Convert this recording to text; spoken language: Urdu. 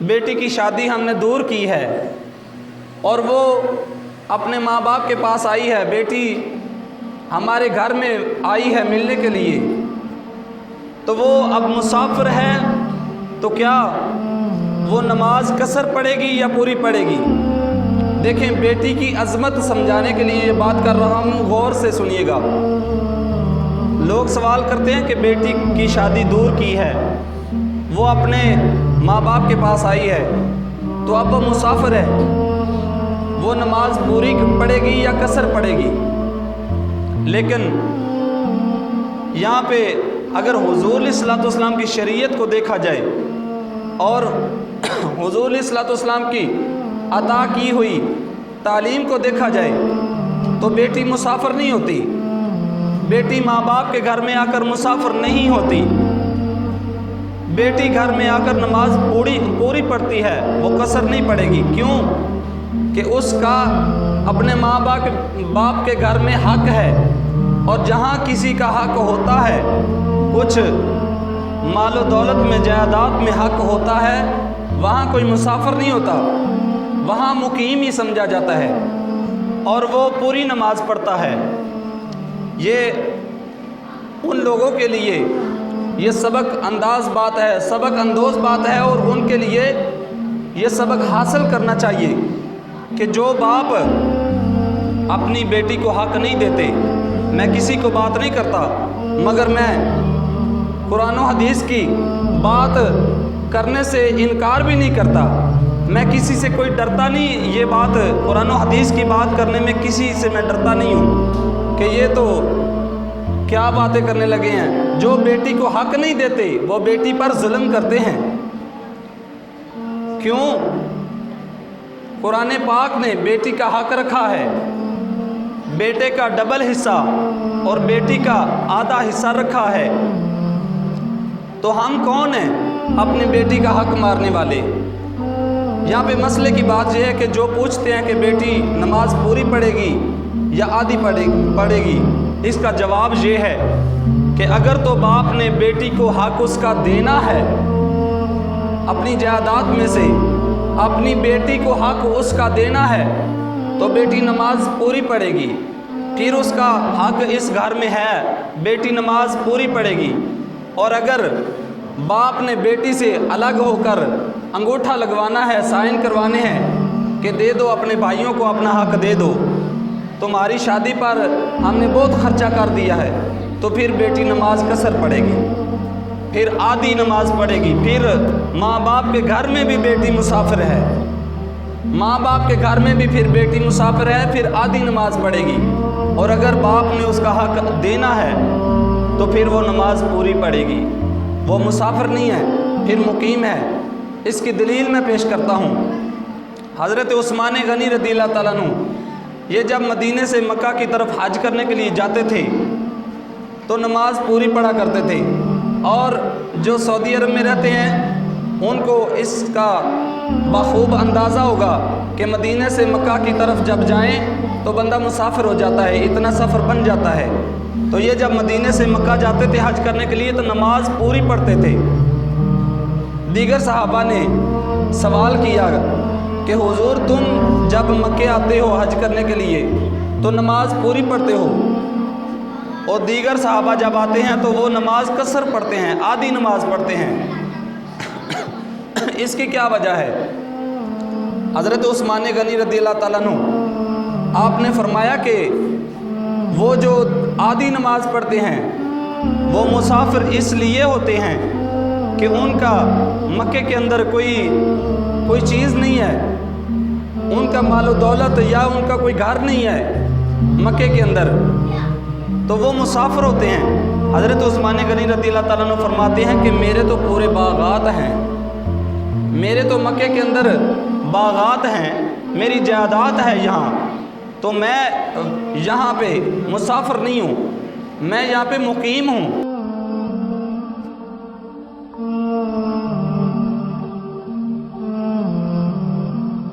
بیٹی کی شادی ہم نے دور کی ہے اور وہ اپنے ماں باپ کے پاس آئی ہے، بیٹی ہمارے گھر میں آئی ہے ملنے کے لیے، تو وہ اب مسافر ہے، تو کیا وہ نماز قصر پڑے گی یا پوری پڑے گی؟ دیکھیں، بیٹی کی عظمت سمجھانے کے لیے یہ بات کر رہا ہوں، غور سے سنیے گا۔ لوگ سوال کرتے ہیں کہ بیٹی کی شادی دور کی ہے، وہ اپنے ماں باپ کے پاس آئی ہے، تو اب وہ مسافر ہے، وہ نماز پوری پڑے گی یا قصر پڑے گی؟ لیکن یہاں پہ اگر حضور علیہ الصلوۃ والسلام کی شریعت کو دیکھا جائے اور حضور علیہ الصلوۃ والسلام کی عطا کی ہوئی تعلیم کو دیکھا جائے تو بیٹی مسافر نہیں ہوتی، بیٹی ماں باپ کے گھر میں آ کر مسافر نہیں ہوتی، بیٹی گھر میں آ کر نماز پوری پڑھتی ہے، وہ قصر نہیں پڑے گی۔ کیوں؟ کہ اس کا اپنے ماں باپ کے گھر میں حق ہے، اور جہاں کسی کا حق ہوتا ہے، کچھ مال و دولت میں جائیداد میں حق ہوتا ہے، وہاں کوئی مسافر نہیں ہوتا، وہاں مقیم ہی سمجھا جاتا ہے اور وہ پوری نماز پڑھتا ہے۔ یہ ان لوگوں کے لیے یہ سبق انداز بات ہے، سبق اندوز بات ہے، اور ان کے لیے یہ سبق حاصل کرنا چاہیے کہ جو باپ اپنی بیٹی کو حق نہیں دیتے، میں کسی کو بات نہیں کرتا، مگر میں قرآن و حدیث کی بات کرنے سے انکار بھی نہیں کرتا، میں کسی سے کوئی ڈرتا نہیں، یہ بات قرآن و حدیث کی بات کرنے میں کسی سے میں ڈرتا نہیں ہوں کہ یہ تو کیا باتیں کرنے لگے ہیں۔ جو بیٹی کو حق نہیں دیتے وہ بیٹی پر ظلم کرتے ہیں۔ کیوں؟ قرآن پاک نے بیٹی کا حق رکھا ہے، بیٹے کا ڈبل حصہ اور بیٹی کا آدھا حصہ رکھا ہے، تو ہم کون ہیں اپنی بیٹی کا حق مارنے والے؟ یہاں پہ مسئلے کی بات یہ ہے کہ جو پوچھتے ہیں کہ بیٹی نماز پوری پڑھے گی یا آدھی پڑھے گی، اس کا جواب یہ ہے کہ اگر تو باپ نے بیٹی کو حق اس کا دینا ہے اپنی جائیداد میں سے، اپنی بیٹی کو حق اس کا دینا ہے، تو بیٹی نماز پوری پڑھے گی، پھر اس کا حق اس گھر میں ہے، بیٹی نماز پوری پڑھے گی۔ اور اگر باپ نے بیٹی سے الگ ہو کر انگوٹھا لگوانا ہے، سائن کروانے ہیں کہ دے دو اپنے بھائیوں کو اپنا حق دے دو، تمہاری شادی پر ہم نے بہت خرچہ کر دیا ہے، تو پھر بیٹی نماز قصر پڑھے گی، پھر آدھی نماز پڑھے گی۔ پھر ماں باپ کے گھر میں بھی بیٹی مسافر ہے، ماں باپ کے گھر میں بھی پھر بیٹی مسافر ہے، پھر آدھی نماز پڑھے گی، اور اگر باپ نے اس کا حق دینا ہے تو پھر وہ نماز پوری پڑھے گی، وہ مسافر نہیں ہے، پھر مقیم ہے۔ اس کی دلیل میں پیش کرتا ہوں، حضرت عثمان غنی رضی اللہ تعالیٰ عنہ یہ جب مدینے سے مکہ کی طرف حج کرنے کے لیے جاتے تھے تو نماز پوری پڑھا کرتے تھے، اور جو سعودی عرب میں رہتے ہیں ان کو اس کا بخوب اندازہ ہوگا کہ مدینے سے مکہ کی طرف جب جائیں تو بندہ مسافر ہو جاتا ہے، اتنا سفر بن جاتا ہے۔ تو یہ جب مدینے سے مکہ جاتے تھے حج کرنے کے لیے تو نماز پوری پڑھتے تھے۔ دیگر صحابہ نے سوال کیا کہ حضور تم جب مکے آتے ہو حج کرنے کے لیے تو نماز پوری پڑھتے ہو، اور دیگر صحابہ جب آتے ہیں تو وہ نماز قصر پڑھتے ہیں، آدھی نماز پڑھتے ہیں، اس کی کیا وجہ ہے؟ حضرت عثمان غنی رضی اللہ تعالیٰ عنہ آپ نے فرمایا کہ وہ جو آدھی نماز پڑھتے ہیں وہ مسافر اس لیے ہوتے ہیں کہ ان کا مکے کے اندر کوئی چیز نہیں ہے، ان کا مال و دولت یا ان کا کوئی گھر نہیں ہے مکے کے اندر، تو وہ مسافر ہوتے ہیں۔ حضرت عثمان غنی رضی اللہ تعالیٰ عنہ فرماتے ہیں کہ میرے تو پورے باغات ہیں، میرے تو مکے کے اندر باغات ہیں، میری جائیداد ہے یہاں، تو میں یہاں پہ مسافر نہیں ہوں، میں یہاں پہ مقیم ہوں،